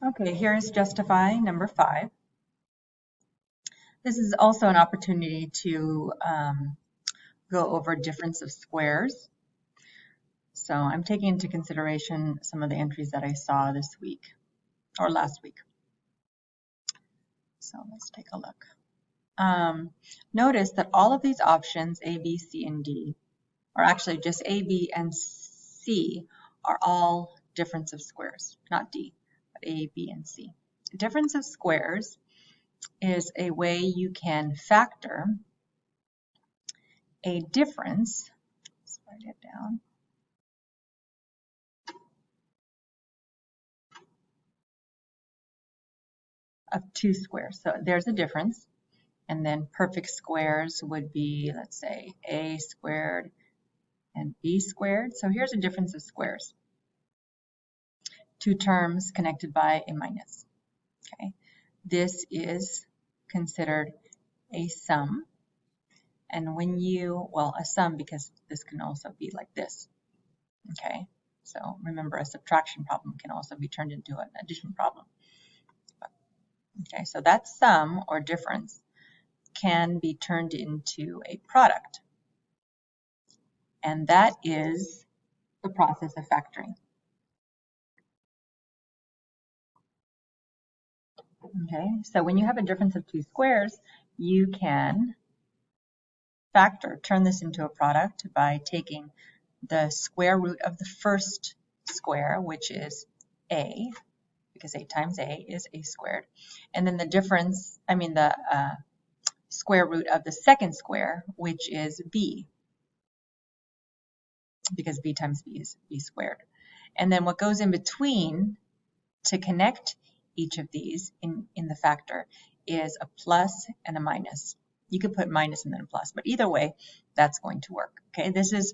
Okay, here's justify number 5. This is also an opportunity to go over difference of squares. So I'm taking into consideration some of the entries that I saw this week or last week. So let's take a look. Notice that all of these options, A, B, C, and D, or actually just A, B, and C, are all difference of squares, not D, but A, B, and C. Difference of squares is a way you can factor a difference. Let's write it down. Of 2 squares. So there's a difference. And then perfect squares would be, let's say, A squared and B squared. So here's a difference of squares. 2 terms connected by a minus. Okay. This is considered a sum. And when you, well, a sum because this can also be like this. Okay. So remember, a subtraction problem can also be turned into an addition problem. Okay, so that sum or difference can be turned into a product. And that is the process of factoring. Okay, so when you have a difference of 2 squares, you can factor, turn this into a product by taking the square root of the first square, which is A, because A times A is A squared. And then the difference, the square root of the second square, which is B, because B times B is B squared. And then what goes in between to connect each of these in the factor is a plus and a minus. You could put minus and then a plus, but either way, that's going to work. Okay, this is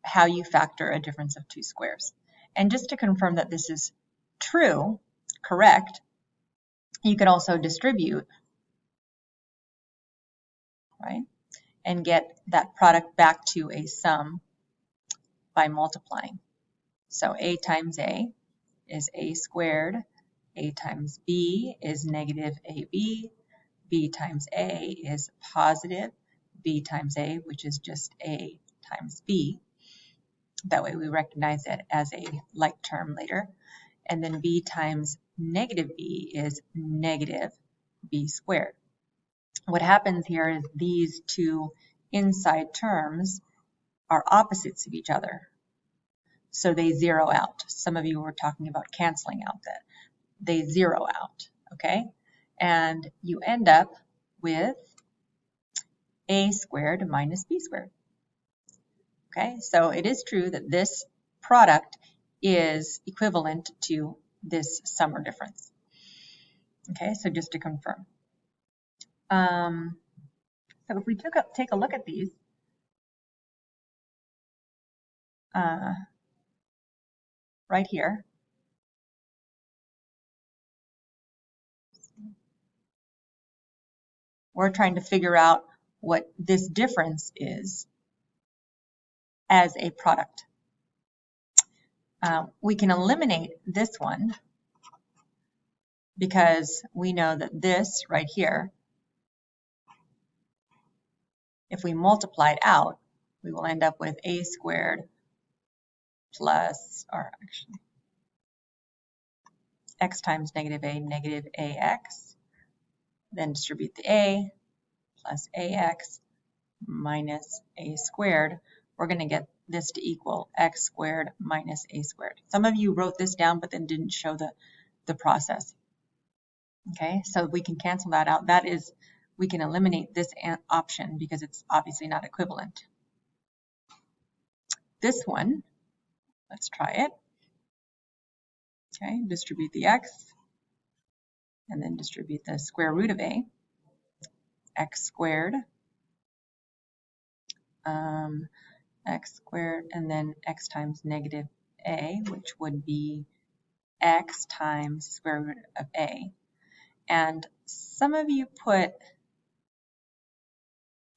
how you factor a difference of 2 squares. And just to confirm that this is true, correct, you can also distribute, right, and get that product back to a sum by multiplying. So A times A is A squared. A times B is negative AB. B times A is positive B times A, which is just A times B. That way we recognize it as a like term later. And then B times negative B is negative B squared. What happens here is these 2 inside terms are opposites of each other. So they zero out. Some of you were talking about canceling out that. They zero out, okay? And you end up with A squared minus B squared. Okay, so it is true that this product is equivalent to this sum or difference. Okay, so just to confirm. So if we take a look at these, right here, we're trying to figure out what this difference is as a product. We can eliminate this one because we know that this right here, if we multiply it out, we will end up with A squared plus, or actually, x times negative ax, then distribute the A plus ax minus a squared. We're going to get this to equal x squared minus a squared. Some of you wrote this down but then didn't show the process. Okay, so we can cancel that out. That is, we can eliminate this option because it's obviously not equivalent. This one, let's try it. Okay, distribute the x and then distribute the square root of a, x squared, x squared, and then x times negative a, which would be x times square root of a. And some of you put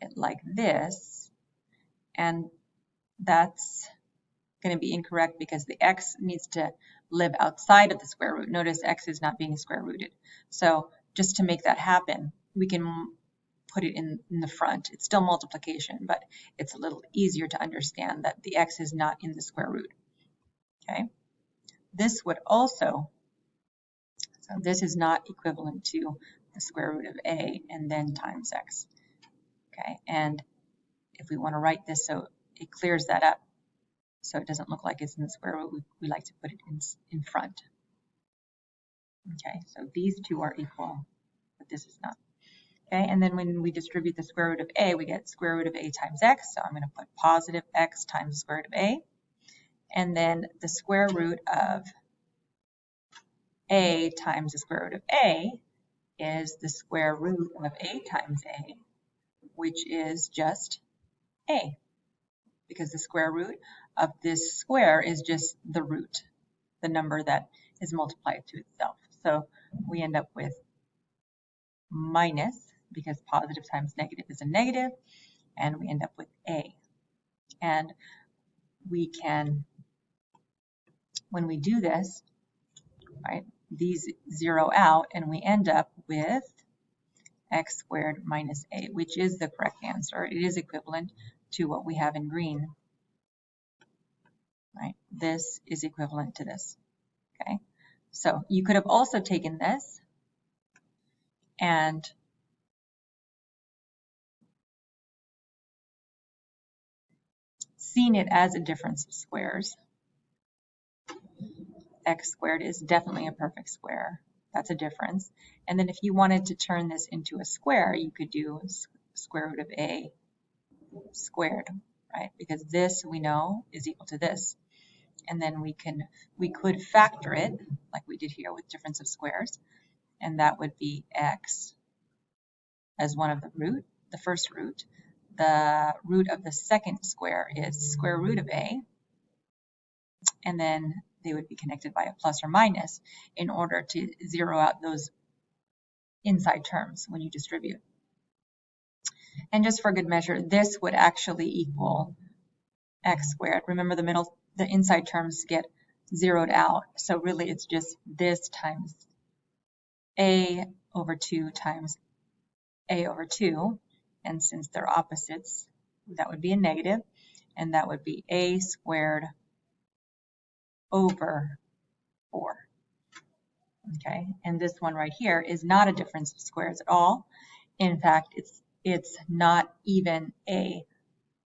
it like this, and that's going to be incorrect because the x needs to live outside of the square root. Notice x is not being square rooted. So just to make that happen, we can put it in the front. It's still multiplication, but it's a little easier to understand that the x is not in the square root. Okay. This would also, so this is not equivalent to the square root of a and then times x. Okay, and if we want to write this so it clears that up, so it doesn't look like it's in the square root, we like to put it in front. Okay, so these two are equal, but this is not. Okay, and then when we distribute the square root of a, we get square root of a times x, so I'm going to put positive x times the square root of a, and then the square root of a times the square root of a is the square root of a times a, which is just a, because the square root of this square is just the root, the number that is multiplied to itself. So we end up with minus, because positive times negative is a negative, and we end up with a. And we can, when we do this, right, these zero out, and we end up with x squared minus a, which is the correct answer. It is equivalent to what we have in green. Right? This is equivalent to this. Okay? So you could have also taken this and seen it as a difference of squares. X squared is definitely a perfect square. That's a difference. And then if you wanted to turn this into a square, you could do square root of a squared, right? Because this we know is equal to this. And then we could factor it like we did here with difference of squares, and that would be x as one of the first root. The root of the second square is square root of a, and then they would be connected by a plus or minus in order to zero out those inside terms when you distribute. And just for good measure, this would actually equal x squared. Remember, the inside terms get zeroed out, so really it's just this times a over 2 times a over 2, and since they're opposites, that would be a negative, and that would be a squared over 4. Okay, and this one right here is not a difference of squares at all. In fact, it's not even a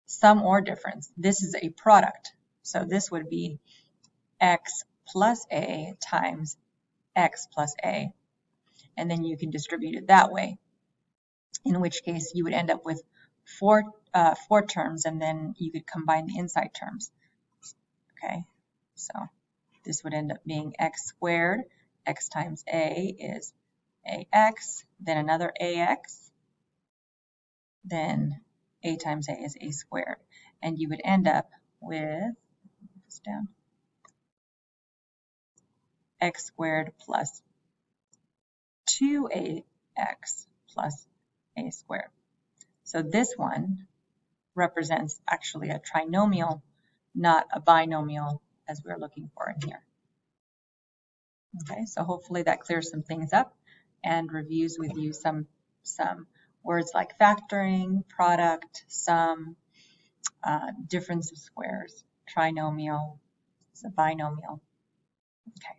sum or difference. This is a product. So this would be x plus a times x plus a, and then you can distribute it that way, in which case you would end up with four terms, and then you could combine the inside terms. Okay, so this would end up being x squared. X times a is ax, then another ax, then a times a is a squared. And you would end up with, this down, x squared plus 2ax plus a squared. So this one represents actually a trinomial, not a binomial, as we're looking for in here. Okay, so hopefully that clears some things up and reviews with you some words like factoring, product, sum, difference of squares, trinomial, binomial. Okay.